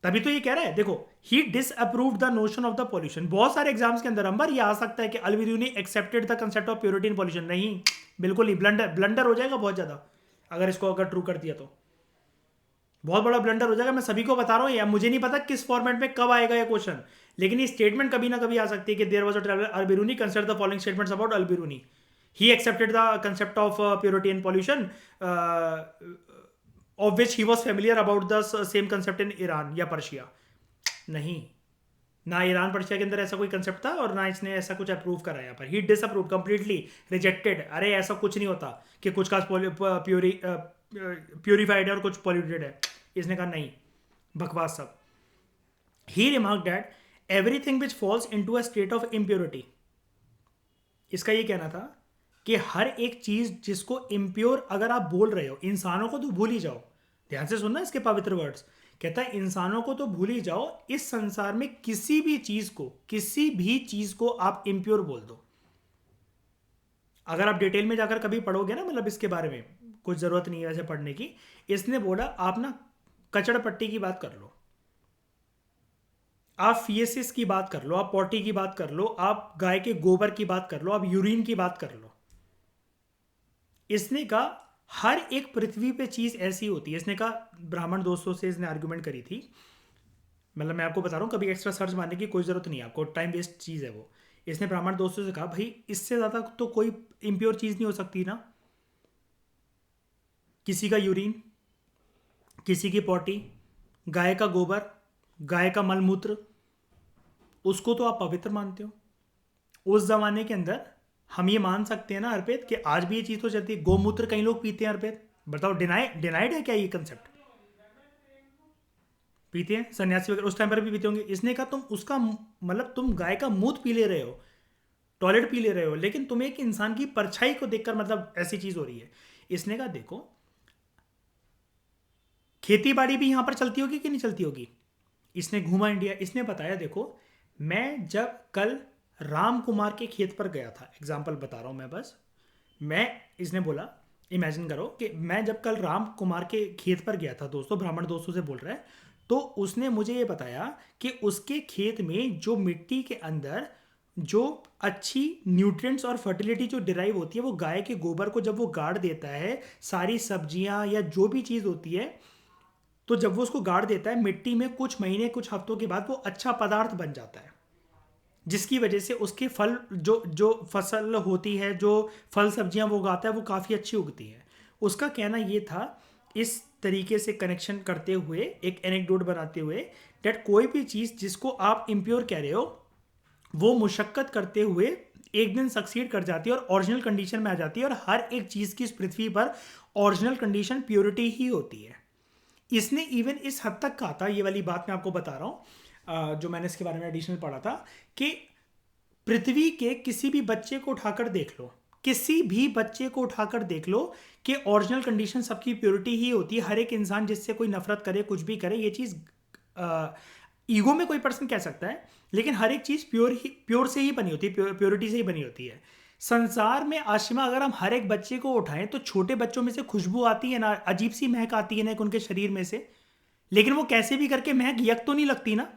तभी तो ये कह रहा है, देखो, he disapproved the notion of the pollution. बहुत सारे एग्जाम्स के अंदर अंबर ये आ सकता है कि Al Biruni accepted the concept of purity in pollution. नहीं, बिल्कुल नहीं, ब्लंडर ब्लंडर हो जाएगा बहुत ज़्यादा अगर इसको अगर ट्रू कर दिया तो, बहुत बड़ा ब्लंडर हो जाएगा। मैं सभी को बता रहा हूँ, या मुझे नहीं पता किस फॉर्मेट में कब आएगा ये क्वेश्चन, लेकिन ये स्टेटमेंट कभी ना कभी आ सकती है कि there was a traveller Al Biruni consider the following statements about Al Biruni, he accepted the concept of purity in pollution of which he was familiar about the same concept in Iran या पर्शिया। नहीं, ना ईरान पर्शिया के अंदर ऐसा कोई concept था और ना इसने ऐसा कुछ अप्रूव करा यहाँ पर। ही डिसअप्रूव, कंप्लीटली रिजेक्टेड। अरे ऐसा कुछ नहीं होता कि कुछ का प्योरीफाइड है और कुछ पॉल्यूटेड है। इसने कहा नहीं, बकवास सब। He remark that everything which falls into a state of impurity, इसका ये कहना था कि हर एक चीज जिसको इम्प्योर अगर आप बोल रहे हो, इंसानों को तो भूल ही जाओ, ध्यान से सुनना इसके पवित्र वर्ड्स। कहता है इंसानों को तो भूल ही जाओ, इस संसार में किसी भी चीज को आप इम्प्योर बोल दो। अगर आप डिटेल में जाकर कभी पढ़ोगे ना, मतलब इसके बारे में कुछ जरूरत नहीं है वैसे पढ़ने की। इसने बोला आप ना कचड़ पट्टी की बात कर लो, आप फीसिस की बात कर लो, आप पॉटी की बात कर लो, आप गाय के गोबर की बात कर लो, आप यूरिन की बात कर लो। इसने कहा हर एक पृथ्वी पे चीज ऐसी होती है। इसने कहा, ब्राह्मण दोस्तों से इसने आर्गुमेंट करी थी, मतलब मैं आपको बता रहा हूँ, कभी एक्स्ट्रा सर्च मारने की कोई जरूरत नहीं है आपको, टाइम वेस्ट चीज़ है वो। इसने ब्राह्मण दोस्तों से कहा भाई इससे ज़्यादा तो कोई इम्प्योर चीज़ नहीं हो सकती ना। किसी का यूरिन, किसी की पॉटी, गाय का गोबर, गाय का मलमूत्र, उसको तो आप पवित्र मानते हो। उस जमाने के अंदर हम ये मान सकते हैं ना अर्पित कि आज भी ये चीज़ तो चलती है। गोमूत्र कई लोग पीते हैं अर्पित, बताओ डिनाइड है क्या ये कंसेप्ट? पीते हैं, सन्यासी वगैरह उस टाइम पर भी पीते होंगे। इसने कहा तुम उसका मतलब तुम गाय का मूत्र पी ले रहे हो, टॉयलेट पी ले रहे हो, लेकिन तुम्हें एक इंसान की परछाई को देखकर मतलब ऐसी चीज हो रही है। इसने कहा देखो, खेती बाड़ी भी यहां पर चलती होगी कि नहीं चलती होगी। इसने घूमा इंडिया, इसने बताया देखो, मैं जब कल राम कुमार के खेत पर गया था, एग्जाम्पल बता रहा हूं मैं बस, मैं, इसने बोला इमेजिन करो कि मैं जब कल राम कुमार के खेत पर गया था, दोस्तों ब्राह्मण दोस्तों से बोल रहा है, तो उसने मुझे ये बताया कि उसके खेत में जो मिट्टी के अंदर जो अच्छी न्यूट्रिएंट्स और फर्टिलिटी जो डिराइव होती है, वो गाय के गोबर को जब वो गाड़ देता है, सारी सब्जियां या जो भी चीज़ होती है, तो जब वो उसको गाड़ देता है मिट्टी में, कुछ महीने कुछ हफ्तों के बाद वो अच्छा पदार्थ बन जाता है, जिसकी वजह से उसके फल, जो जो फसल होती है, जो फल सब्जियां वो उगाता है, वो काफ़ी अच्छी उगती है। उसका कहना ये था, इस तरीके से कनेक्शन करते हुए, एक एनेक्डोट बनाते हुए, डेट कोई भी चीज़ जिसको आप इम्प्योर कह रहे हो, वो मुशक्कत करते हुए एक दिन सक्सीड कर जाती है और ओरिजिनल कंडीशन में आ जाती है। और हर एक चीज़ की इस पृथ्वी पर ओरिजिनल कंडीशन प्योरिटी ही होती है। इसने इवन इस हद तक कहा था, ये वाली बात मैं आपको बता रहा हूँ जो मैंने इसके बारे में एडिशनल पढ़ा था, कि पृथ्वी के किसी भी बच्चे को उठाकर देख लो, किसी भी बच्चे को उठाकर देख लो, कि ओरिजिनल कंडीशन सबकी प्योरिटी ही होती है। हर एक इंसान जिससे कोई नफरत करे, कुछ भी करे, ये चीज़ ईगो में कोई पर्सन कह सकता है, लेकिन हर एक चीज़ प्योर से ही बनी होती है, प्योरिटी से ही बनी होती है। संसार में आशिमा अगर हम हर एक बच्चे को उठाएं तो छोटे बच्चों में से खुशबू आती है ना, अजीब सी महक आती है ना एक उनके शरीर में से, लेकिन वो कैसे भी करके महक यक तो नहीं लगती ना,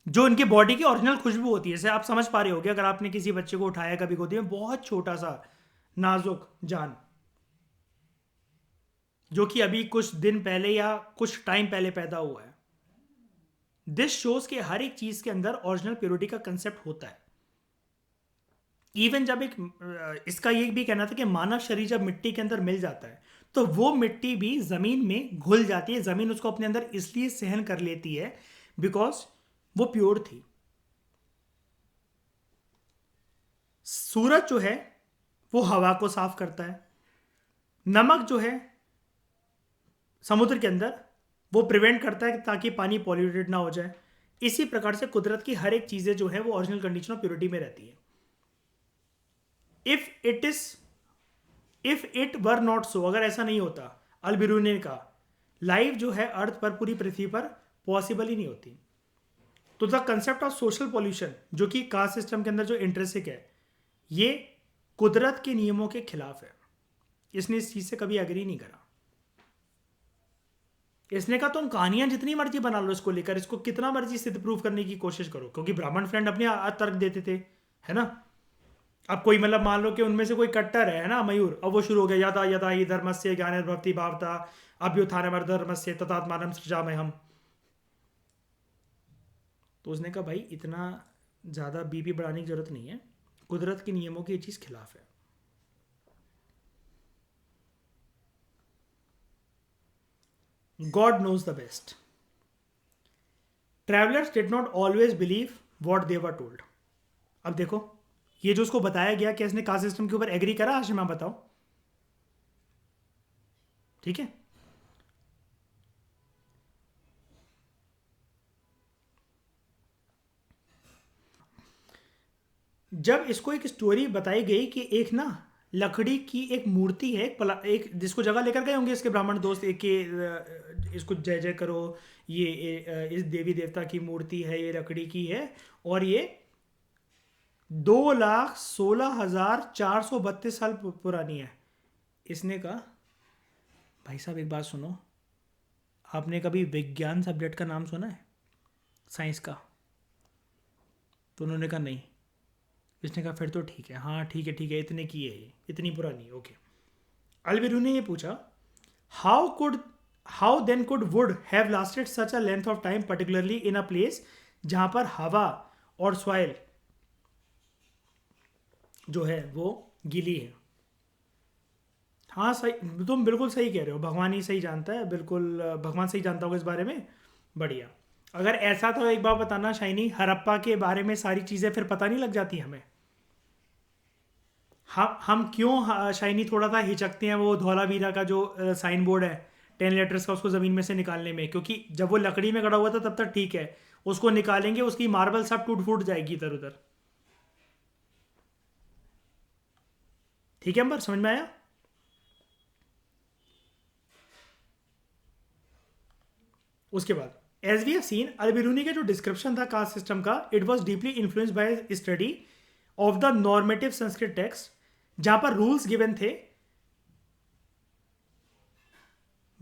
जो इनके बॉडी की ओरिजिनल खुशबू होती है। जैसे आप समझ पा रहे होगे, अगर आपने किसी बच्चे को उठाया कभी गोदी में, बहुत छोटा सा नाजुक जान, जो कि अभी कुछ दिन पहले या कुछ टाइम पहले पैदा हुआ है, दिस शोज के हर एक चीज के अंदर ओरिजिनल प्योरिटी का कंसेप्ट होता है। इवन जब इसका ये भी कहना था कि मानव शरीर जब मिट्टी के अंदर मिल जाता है, तो वो मिट्टी भी जमीन में घुल जाती है। जमीन उसको अपने अंदर इसलिए सहन कर लेती है बिकॉज वो प्योर थी। सूरज जो है वो हवा को साफ करता है, नमक जो है समुद्र के अंदर वो प्रिवेंट करता है ताकि पानी पॉल्यूटेड ना हो जाए। इसी प्रकार से कुदरत की हर एक चीजें जो है वो ओरिजिनल कंडीशन ऑफ प्योरिटी में रहती है। If it were not so, अगर ऐसा नहीं होता, अल बिरूनी ने कहा, लाइफ जो है अर्थ पर, पूरी पृथ्वी पर पॉसिबल ही नहीं होती। तो the concept of social pollution जो कि कास्ट सिस्टम के अंदर जो इंट्रिंसिक है, ये कुदरत के नियमों के खिलाफ है। इसने इस चीज से कभी एग्री नहीं करा। इसने कहा तुम कहानियां जितनी मर्जी बना लो इसको लेकर, इसको कितना मर्जी सिद्ध प्रूफ करने की कोशिश करो, क्योंकि ब्राह्मण फ्रेंड अपने तर्क देते थे, है ना। अब कोई मतलब मान लो कि उनमें से कोई कट्टर है ना, मयूर, अब वो शुरू हो गया यदा यदा ही धर्मस्य ज्ञानिर्भवति भावता अभ्युत्थानम धर्मस्य तथात्मानं सृजाम्यहम्। तो उसने कहा भाई इतना ज़्यादा बीपी बढ़ाने की जरूरत नहीं है, कुदरत के नियमों की ये चीज़ खिलाफ है। God knows the best. Travellers did not always believe what they were told. अब देखो ये जो उसको बताया गया कि इसने कास्ट सिस्टम के ऊपर एग्री करा, आशिमा बताओ, ठीक है। जब इसको एक स्टोरी बताई गई कि एक ना लकड़ी की एक मूर्ति है, एक जिसको जगह लेकर गए होंगे इसके ब्राह्मण दोस्त, एक के इसको जय जय करो, ये इस देवी देवता की मूर्ति है, ये लकड़ी की है और ये 2,16,432 साल पुरानी है। इसने कहा भाई साहब एक बात सुनो, आपने कभी विज्ञान सब्जेक्ट का नाम सुना है, साइंस का? तो उन्होंने कहा नहीं। इसने कहा फिर तो ठीक है, हाँ ठीक है ठीक है, इतने की है ये, इतनी पुरानी है, ओके। अलबिरू ने ये पूछा how then could wood have lasted such a length of time particularly in a place जहां पर हवा और सॉइल जो है वो गीली है। हाँ सही, तुम बिल्कुल सही कह रहे हो, भगवान ही सही जानता है, बिल्कुल भगवान सही जानता होगा इस बारे में। बढ़िया। अगर ऐसा तो एक बार बताना शाइनी, हड़प्पा के बारे में सारी चीज़ें फिर पता नहीं लग जाती हमें? हम क्यों शाइनी थोड़ा सा हिचकते हैं वो धौलावीरा का जो साइन बोर्ड है 10 लेटर्स का, उसको ज़मीन में से निकालने में, क्योंकि जब वो लकड़ी में गड़ा हुआ था तब तक ठीक है, उसको निकालेंगे उसकी मार्बल सब टूट फूट जाएगी इधर उधर। ठीक है अंबर, समझ में आया? उसके बाद एज वी हैव सीन, अल-बिरूनी का जो डिस्क्रिप्शन था कास्ट सिस्टम का, it was deeply influenced by study of the normative Sanskrit text, जहां पर रूल्स गिवन थे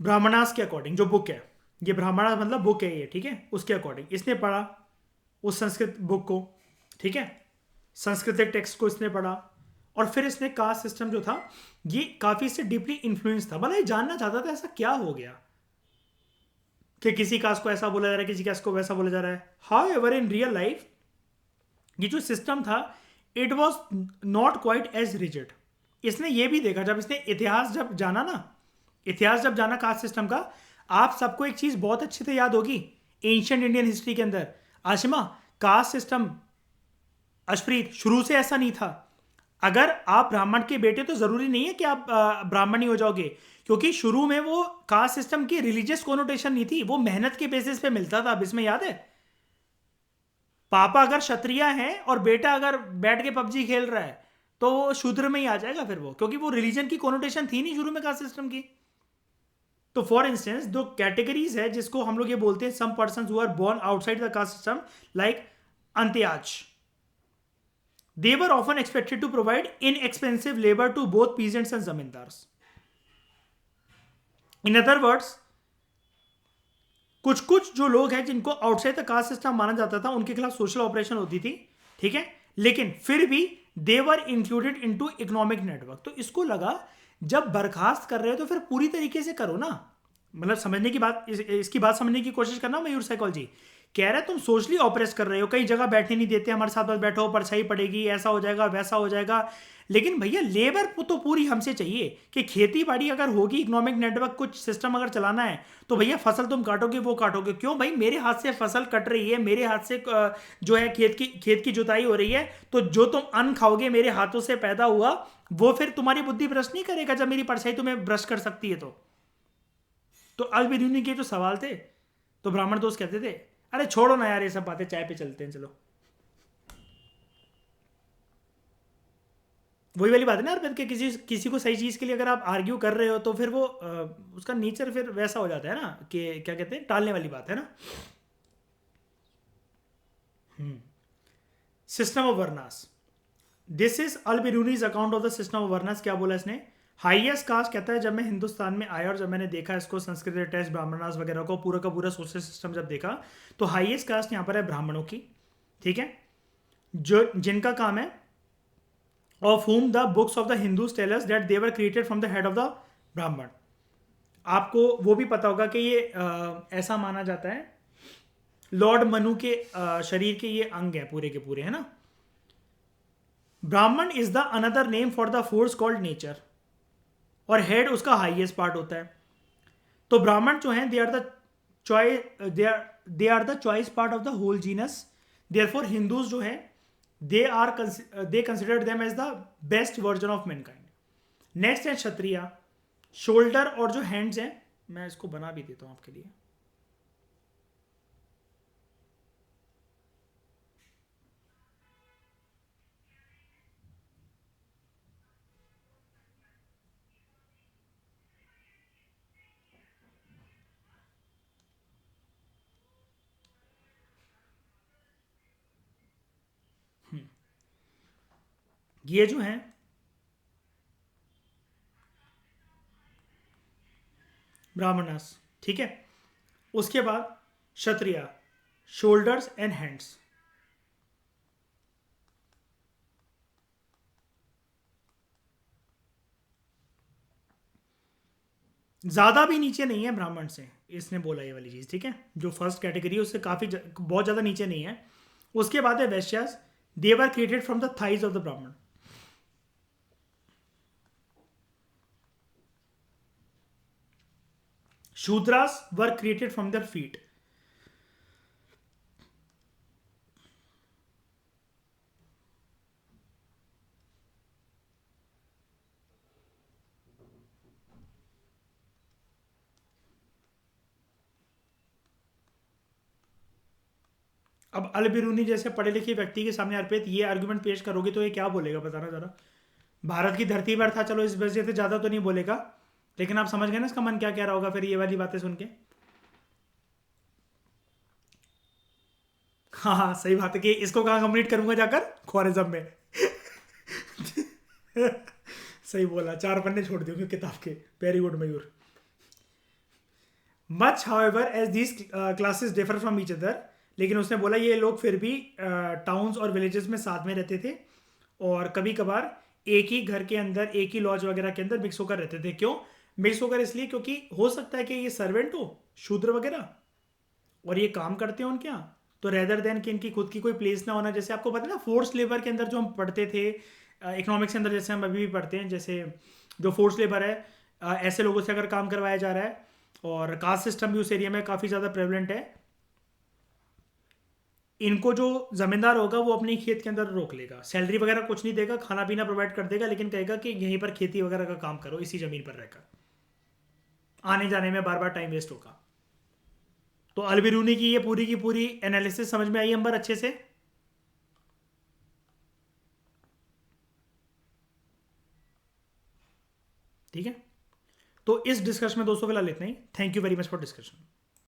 ब्राह्मणास के अकॉर्डिंग। जो बुक है ये ब्राह्मणास मतलब बुक है ये, ठीक है, उसके अकॉर्डिंग इसने पढ़ा उस संस्कृत बुक को, ठीक है, संस्कृतिक टेक्स्ट को इसने पढ़ा, और फिर इसने कास्ट सिस्टम जो था ये काफी से डीपली इन्फ्लुएंस था। मतलब ये जानना चाहता था ऐसा क्या हो गया कि किसी कास्ट को ऐसा बोला जा रहा है, किसी कास्ट को वैसा बोला जा रहा है। However in real life ये जो सिस्टम था it was not quite as rigid. इसने ये भी देखा, जब इसने इतिहास जब जाना कास्ट सिस्टम का, आप सबको एक चीज बहुत अच्छे से याद होगी एंशिएंट इंडियन हिस्ट्री के अंदर, आशिमा, कास्ट सिस्टम अशप्रीत शुरू से ऐसा नहीं था। अगर आप ब्राह्मण के बेटे तो जरूरी नहीं है कि आप ब्राह्मण ही हो जाओगे, क्योंकि शुरू में वो कास्ट सिस्टम की रिलीजियस कोनोटेशन नहीं थी, वो मेहनत के बेसिस पे मिलता था। अब इसमें याद है, पापा अगर क्षत्रिय हैं और बेटा अगर बैठ के पबजी खेल रहा है तो वो शूद्र में ही आ जाएगा फिर वो, क्योंकि वो रिलीजन की कोनोटेशन थी नहीं शुरू में कास्ट सिस्टम की। तो फॉर इंस्टेंस दो कैटेगरीज है जिसको हम लोग ये बोलते हैं, some person who are born outside the caste system like Antyaja, they were often expected to provide inexpensive labor to both peasants and zamindars. In other words, कुछ कुछ जो लोग हैं जिनको आउटसाइड द कास्ट सिस्टम माना जाता था उनके खिलाफ सोशल ऑपरेशन होती थी, ठीक है, लेकिन फिर भी दे वर इंक्लूडेड इनटू इकोनॉमिक नेटवर्क। तो इसको लगा जब बर्खास्त कर रहे हो तो फिर पूरी तरीके से करो ना, मतलब समझने की बात, इसकी बात समझने की कोशिश करना। मयूर साइकोलॉजी कह रहा है तुम सोशली ऑपरेस कर रहे हो, कई जगह बैठने नहीं देते, हमारे साथ बस बैठो, परछाई पड़ेगी, ऐसा हो जाएगा वैसा हो जाएगा। लेकिन भैया लेबर तो पूरी हमसे चाहिए कि खेती बाड़ी अगर होगी, इकोनॉमिक नेटवर्क कुछ सिस्टम अगर चलाना है तो भैया फसल तुम काटोगे वो काटोगे क्यों भाई? मेरे हाथ से फसल कट रही है, मेरे हाथ से जो है खेत की जुताई हो रही है, तो जो तुम अन्न खाओगे मेरे हाथों से पैदा हुआ, वो फिर तुम्हारी बुद्धि भ्रष्ट नहीं करेगा जब मेरी परछाई तुम्हें भ्रष्ट कर सकती है। तो अल-बिरूनी के जो सवाल थे तो ब्राह्मण दोस्त कहते थे अरे छोड़ो ना यार ये सब बातें, चाय पे चलते हैं चलो। वही वाली बात है ना अर्पित, कि किसी किसी को सही चीज़ के लिए अगर आप आर्ग्यू कर रहे हो तो फिर वो उसका नेचर फिर वैसा हो जाता है ना, कि क्या कहते हैं, टालने वाली बात है ना। System of varnas, this is Al Biruni's account of the system of varnas. क्या बोला इसने? हाईएस्ट कास्ट कहता है जब मैं हिंदुस्तान में आया और जब मैंने देखा इसको, संस्कृत टेस्ट ब्राह्मणास वगैरह को, पूरा का पूरा सोशल सिस्टम जब देखा, तो हाईएस्ट कास्ट यहाँ पर है ब्राह्मणों की। ठीक है, जो जिनका काम है, of whom the books of the Hindus tell us that they were created from the head of the Brahman. आपको वो भी पता होगा कि ये ऐसा माना जाता है, लॉर्ड मनु के शरीर के ये अंग हैं पूरे के पूरे, है ना। Brahman is the another name for the force called nature, और हेड उसका हाईएस्ट पार्ट होता है। तो ब्राह्मण जो हैं, they are the choice, they are the choice part of the whole genus. Therefore Hindus जो है, they consider them as the best version of mankind. Next है क्षत्रिय। शोल्डर और जो हैंड्स हैं, मैं इसको बना भी देता हूं आपके लिए। ये जो है ब्राह्मणस, ठीक है। उसके बाद क्षत्रिय, शोल्डर्स एंड हैंड्स। ज्यादा भी नीचे नहीं है ब्राह्मण से, इसने बोला ये वाली चीज, ठीक है। जो फर्स्ट कैटेगरी है उससे काफी बहुत ज्यादा नीचे नहीं है। उसके बाद है Vaishyas, they were created from the thighs of the Brahman. Shudras were created from their feet. अब अल बिरूनी जैसे पढ़े लिखे व्यक्ति के सामने अर्पित ये आर्गुमेंट पेश करोगे तो ये क्या बोलेगा, बताना जरा। भारत की धरती पर था, चलो इस वजह से ज्यादा तो नहीं बोलेगा, लेकिन आप समझ गए ना इसका मन क्या कह रहा होगा फिर ये वाली बातें सुन के। हाँ हाँ, सही बात है कि इसको कहाँ कंप्लीट करूंगा जाकर, ख्वारिज्म में। सही बोला, 4 पन्ने छोड़ दूंगे किताब के। Very good Mayur. Much however as these classes differ from each other, लेकिन उसने बोला ये लोग फिर भी टाउन्स और विलेजेस में साथ में रहते थे, और कभी कभार एक ही घर के अंदर, एक ही लॉज वगैरह के अंदर मिक्स होकर रहते थे। क्यों मिक्स होकर? इसलिए क्योंकि हो सकता है कि ये सर्वेंट हो, शूद्र वगैरह, और ये काम करते हैं उनके यहाँ, तो रेदर देन कि इनकी खुद की कोई प्लेस ना होना। जैसे आपको पता है ना, फोर्स लेबर के अंदर जो हम पढ़ते थे इकोनॉमिक्स के अंदर, जैसे हम अभी भी पढ़ते हैं, जैसे जो फोर्स लेबर है, ऐसे लोगों से अगर काम करवाया जा रहा है, और कास्ट सिस्टम भी उस एरिया में काफ़ी ज़्यादा प्रेवलेंट है, इनको जो जमींदार होगा वो अपने खेत के अंदर रोक लेगा, सैलरी वगैरह कुछ नहीं देगा, खाना पीना प्रोवाइड कर देगा, लेकिन कहेगा कि यहीं पर खेती वगैरह का काम करो, इसी ज़मीन पर रहकर, आने जाने में बार बार टाइम वेस्ट होगा। तो अलबिरूनी की पूरी एनालिसिस समझ में आई अंबर अच्छे से? ठीक है, तो इस डिस्कशन में दोस्तों फिलहाल इतना ही। Thank you very much for discussion.